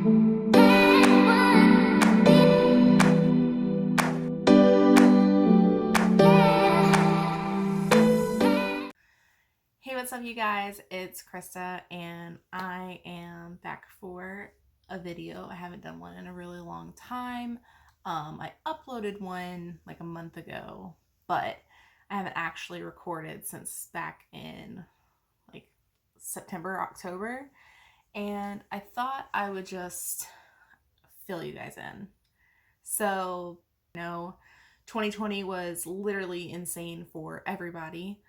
Hey, what's up you guys? It's Christa and I am back for a video. I haven't done one in a really long time. I uploaded one like a month ago, but I haven't actually recorded since back in like September, October, and I thought I would just fill you guys in. So, 2020 was literally insane for everybody.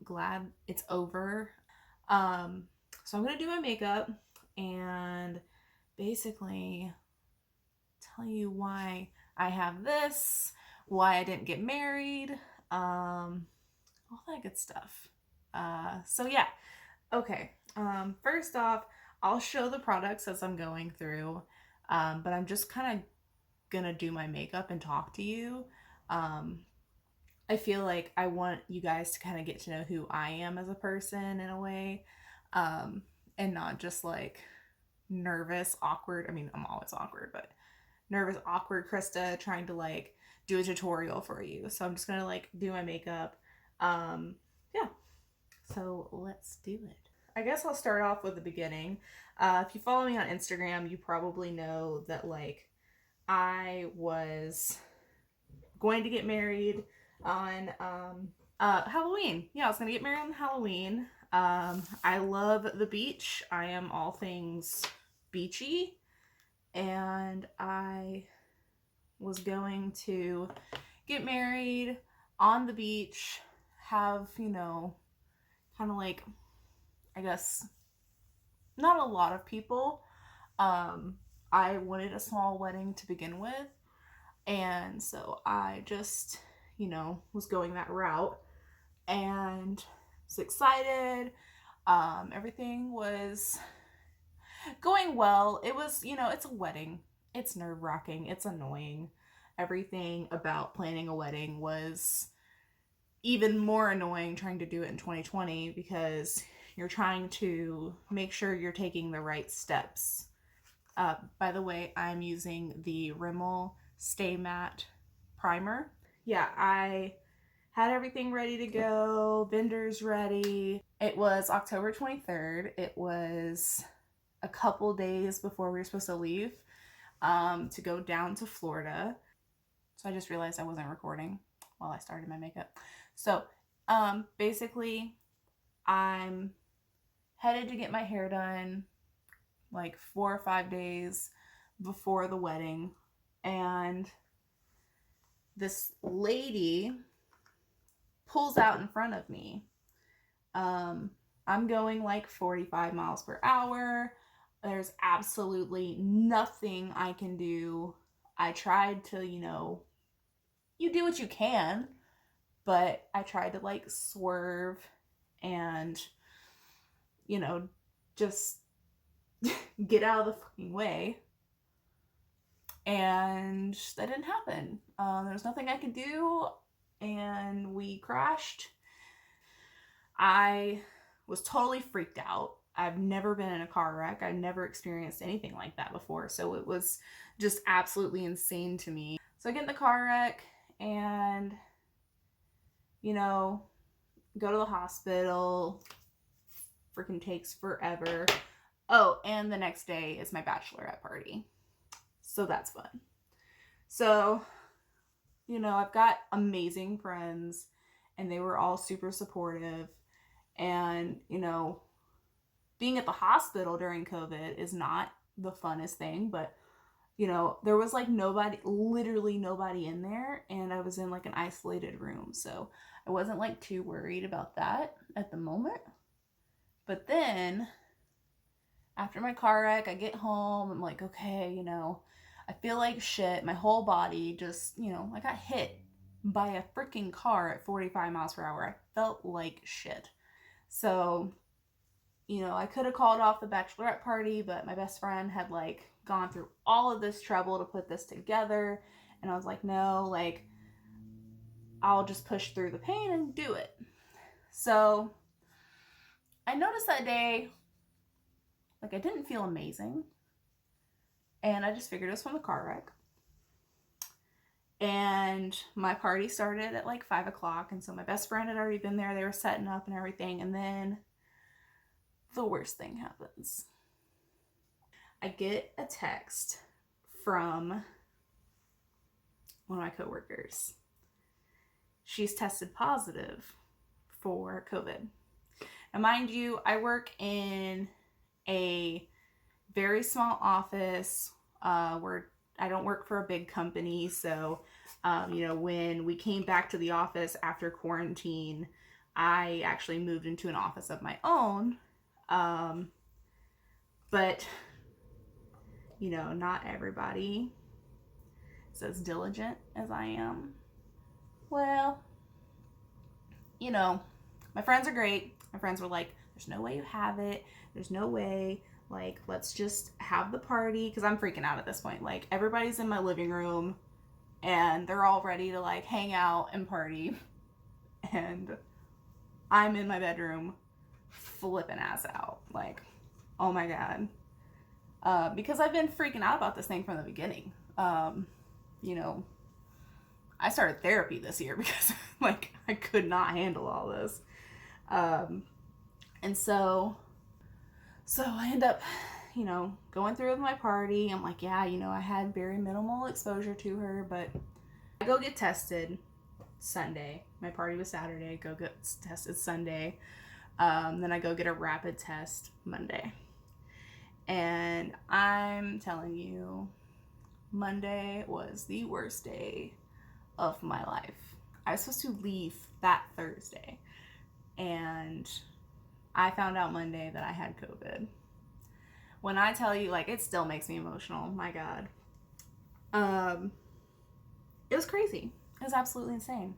Glad it's over. So I'm gonna do my makeup and basically tell you why I have this, why I didn't get married, all that good stuff. So yeah, okay. First off, I'll show the products as I'm going through, but I'm just kind of gonna do my makeup and talk to you. I feel like I want you guys to kind of get to know who I am as a person in a way, and not just like nervous, awkward. I mean, I'm always awkward, but nervous, awkward Krista trying to like do a tutorial for you. So I'm just gonna like do my makeup. Yeah. So let's do it. I guess I'll start off with the beginning. If you follow me on Instagram, you probably know that like I was going to get married on Halloween. Yeah, I was gonna get married on Halloween. I love the beach. I am all things beachy, and I was going to get married on the beach, have, kind of like, I guess, not a lot of people. I wanted a small wedding to begin with, and so I just, was going that route and was excited. Everything was going well. It was, it's a wedding. It's nerve-wracking. It's annoying. Everything about planning a wedding was even more annoying trying to do it in 2020 because you're trying to make sure you're taking the right steps. By the way, I'm using the Rimmel Stay Matte Primer. Yeah, I had everything ready to go, vendors ready. It was October 23rd. It was a couple days before we were supposed to leave to go down to Florida. So I just realized I wasn't recording while I started my makeup. So basically, I'm headed to get my hair done like 4 or 5 days before the wedding, and this lady pulls out in front of me. I'm going like 45 miles per hour. There's absolutely nothing I can do. I tried to, you do what you can, but I tried to like swerve and, just get out of the fucking way. And that didn't happen. There was nothing I could do, and we crashed. I was totally freaked out. I've never been in a car wreck. I've never experienced anything like that before. So it was just absolutely insane to me. So I get in the car wreck and, go to the hospital. Freaking takes forever. Oh, and the next day is my bachelorette party. So that's fun. So, I've got amazing friends, and they were all super supportive. And, being at the hospital during COVID is not the funnest thing, but, there was like literally nobody in there, and I was in like an isolated room. So I wasn't like too worried about that at the moment. But then after my car wreck, I get home, I'm like, okay, I feel like shit. My whole body just, I got hit by a freaking car at 45 miles per hour. I felt like shit. So, I could have called off the bachelorette party, but my best friend had like gone through all of this trouble to put this together. And I was like, no, like, I'll just push through the pain and do it. So I noticed that day, like, I didn't feel amazing. And I just figured it was from the car wreck. And my party started at like 5 o'clock. And so my best friend had already been there. They were setting up and everything. And then the worst thing happens. I get a text from one of my coworkers. She's tested positive for COVID. Now, mind you, I work in a very small office where I don't work for a big company. So, when we came back to the office after quarantine, I actually moved into an office of my own. But, not everybody is as diligent as I am. Well, my friends are great. My friends were like, there's no way you have it. There's no way. Like, let's just have the party. Because I'm freaking out at this point. Like, everybody's in my living room. And they're all ready to, like, hang out and party. And I'm in my bedroom flipping ass out. Like, oh my God. Because I've been freaking out about this thing from the beginning. I started therapy this year because, like, I could not handle all this. And so I end up, going through with my party. I'm like, yeah, I had very minimal exposure to her, but I go get tested Sunday. My party was Saturday. Go get tested Sunday. Then I go get a rapid test Monday. And I'm telling you, Monday was the worst day of my life. I was supposed to leave that Thursday. And I found out Monday that I had COVID. When I tell you, like, it still makes me emotional. My God. It was crazy. It was absolutely insane.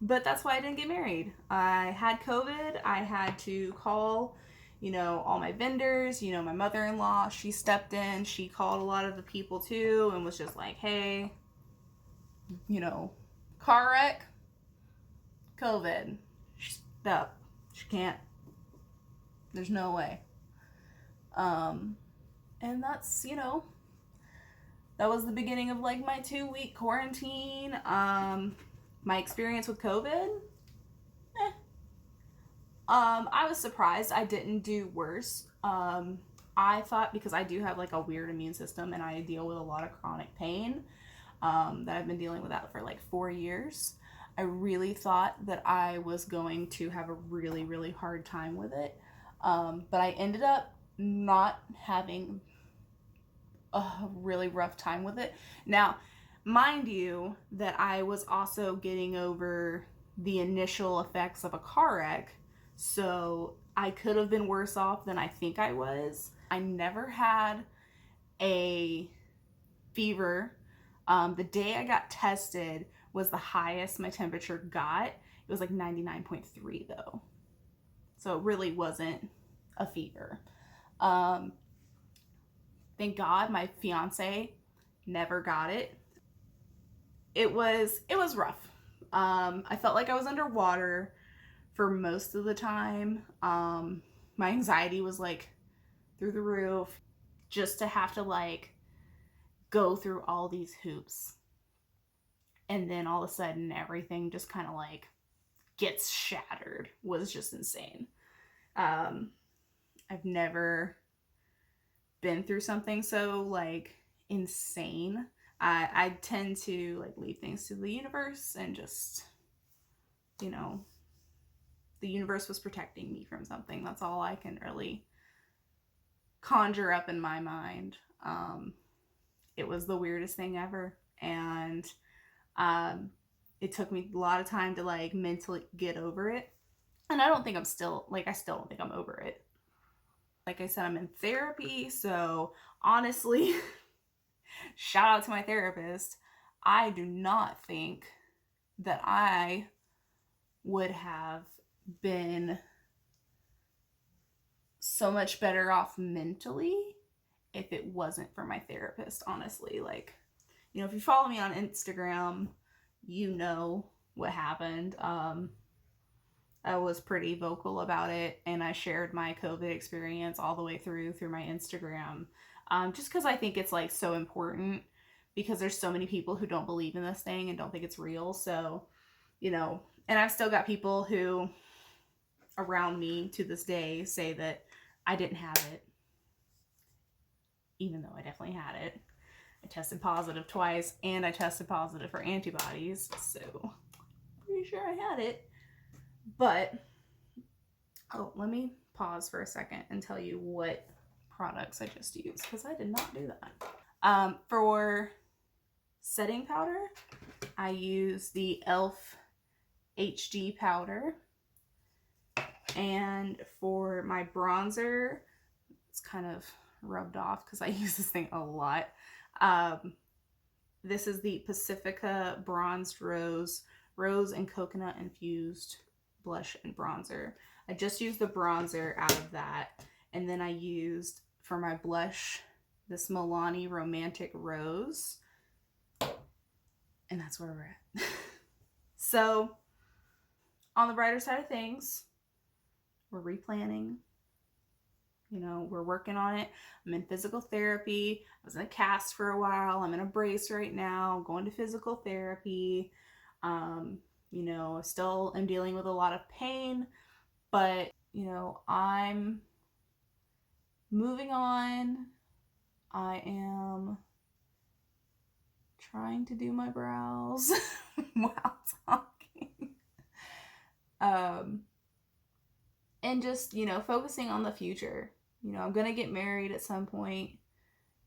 But that's why I didn't get married. I had COVID. I had to call, all my vendors, my mother-in-law. She stepped in. She called a lot of the people too and was just like, hey, car wreck, COVID. She's up. She can't. There's no way. And that's, that was the beginning of like my 2-week quarantine. My experience with COVID, I was surprised I didn't do worse. I thought, because I do have like a weird immune system and I deal with a lot of chronic pain, that I've been dealing with that for like 4 years. I really thought that I was going to have a really, really hard time with it. But I ended up not having a really rough time with it. Now, mind you, that I was also getting over the initial effects of a car wreck, so I could have been worse off than I think I was. I never had a fever. The day I got tested was the highest my temperature got. It was like 99.3 though. So it really wasn't a fever. Thank God my fiance never got it. It was rough. I felt like I was underwater for most of the time. My anxiety was like through the roof. Just to have to like go through all these hoops. And then all of a sudden everything just kind of like gets shattered was just insane. I've never been through something so like insane. I tend to like leave things to the universe and just, the universe was protecting me from something. That's all I can really conjure up in my mind. It was the weirdest thing ever. And it took me a lot of time to like mentally get over it. And I still don't think I'm over it. Like I said, I'm in therapy. So honestly, shout out to my therapist. I do not think that I would have been so much better off mentally if it wasn't for my therapist, honestly. Like, if you follow me on Instagram, you know what happened. I was pretty vocal about it, and I shared my COVID experience all the way through my Instagram, just because I think it's like so important, because there's so many people who don't believe in this thing and don't think it's real. So, you know, and I've still got people who around me to this day say that I didn't have it, even though I definitely had it. I tested positive twice, and I tested positive for antibodies, so pretty sure I had it. But, oh, let me pause for a second and tell you what products I just used, because I did not do that. For setting powder, I use the e.l.f. HD powder. And for my bronzer, it's kind of rubbed off because I use this thing a lot. This is the Pacifica Bronzed Rose and Coconut Infused Blush and Bronzer. I just used the bronzer out of that. And then I used, for my blush, this Milani Romantic Rose. And that's where we're at. So, on the brighter side of things, we're replanning. You know, we're working on it. I'm in physical therapy. I was in a cast for a while. I'm in a brace right now, going to physical therapy. You know, still am dealing with a lot of pain, but, you know, I'm moving on. I am trying to do my brows while talking. And just, you know, focusing on the future. You know, I'm gonna get married at some point.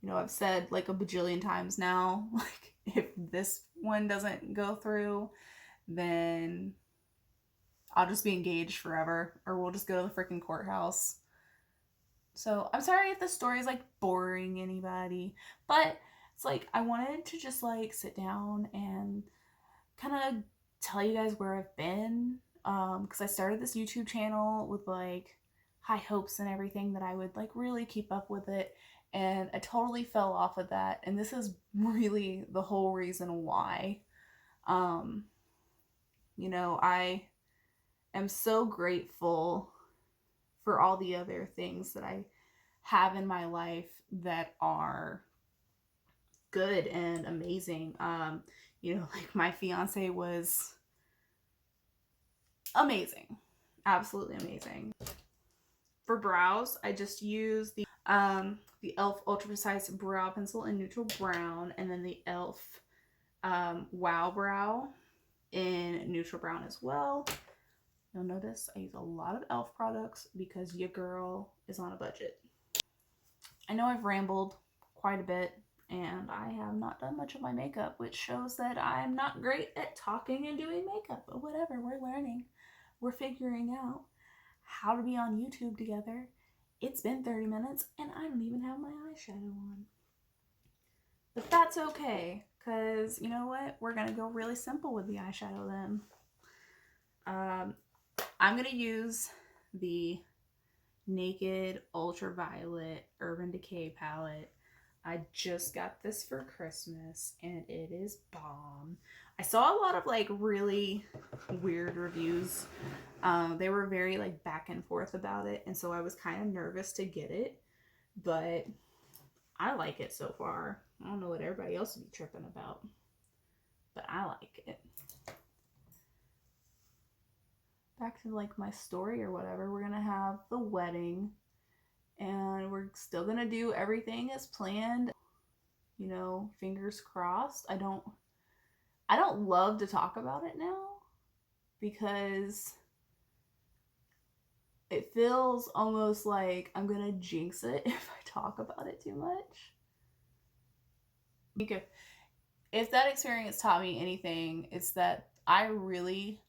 You know, I've said like a bajillion times now, like, if this one doesn't go through, then I'll just be engaged forever, or we'll just go to the freaking courthouse. So I'm sorry if the story is like boring anybody, but it's like I wanted to just like sit down and kind of tell you guys where I've been, because I started this YouTube channel with like high hopes and everything that I would like really keep up with it, and I totally fell off of that, and this is really the whole reason why. You know, I am so grateful for all the other things that I have in my life that are good and amazing. You know, like my fiance was amazing, absolutely amazing. For brows, I just use the e.l.f. Ultra Precise Brow Pencil in Neutral Brown, and then the e.l.f. Wow Brow in Neutral Brown as well. You'll notice I use a lot of e.l.f. products because your girl is on a budget. I know I've rambled quite a bit, and I have not done much of my makeup, which shows that I'm not great at talking and doing makeup, but whatever, we're learning. We're figuring out how to be on YouTube together. It's been 30 minutes, and I don't even have my eyeshadow on. But that's okay, because you know what? We're going to go really simple with the eyeshadow then. I'm going to use the Naked Ultraviolet Urban Decay palette. I just got this for Christmas, and it is bomb. I saw a lot of like really weird reviews. They were very like back and forth about it, and so I was kind of nervous to get it, but I like it so far. I don't know what everybody else would be tripping about, but I like it. Back to like my story or whatever, we're gonna have the wedding, and we're still gonna do everything as planned. You know, fingers crossed. I don't love to talk about it now because it feels almost like I'm gonna jinx it if I talk about it too much. If that experience taught me anything, it's that I really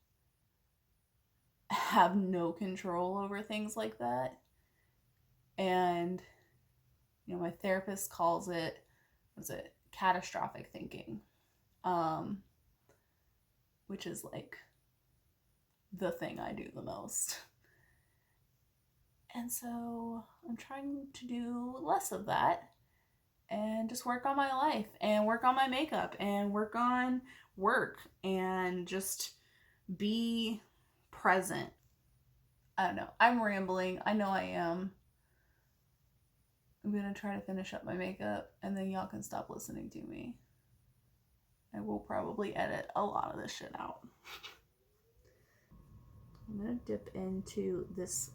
have no control over things like that. And, you know, my therapist calls it, catastrophic thinking, which is like the thing I do the most. And so I'm trying to do less of that and just work on my life and work on my makeup and work on work and just be present I don't know. I'm rambling. I know I am. I'm going to try to finish up my makeup and then y'all can stop listening to me. I will probably edit a lot of this shit out. I'm going to dip into this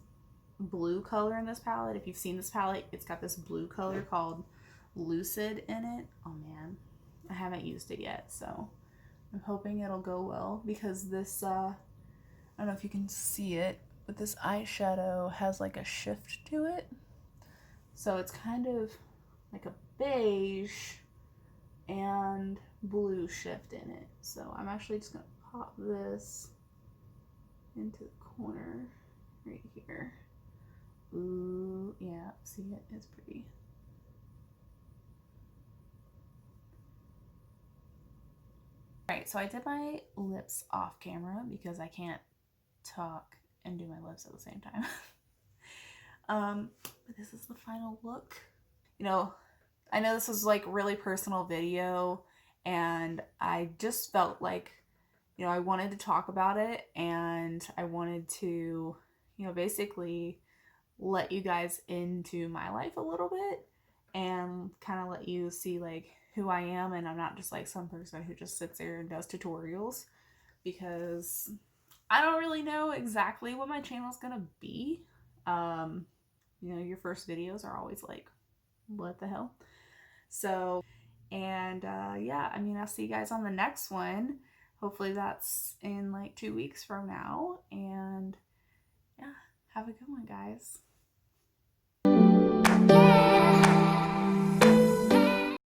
blue color in this palette. If you've seen this palette, it's got this blue color called Lucid in it. Oh man, I haven't used it yet, so I'm hoping it'll go well because this, I don't know if you can see it, but this eyeshadow has like a shift to it. So it's kind of like a beige and blue shift in it. So I'm actually just gonna pop this into the corner right here. Ooh, yeah, see it? It's pretty. Alright, so I did my lips off camera because I can't talk and do my lips at the same time. But this is the final look. You know, I know this is like really personal video and I just felt like, you know, I wanted to talk about it and I wanted to, you know, basically let you guys into my life a little bit and kind of let you see like who I am, and I'm not just like some person who just sits there and does tutorials, because I don't really know exactly what my channel is gonna be. You know, your first videos are always like, what the hell? So, and yeah, I mean, I'll see you guys on the next one. Hopefully that's in like 2 weeks from now. And yeah, have a good one, guys.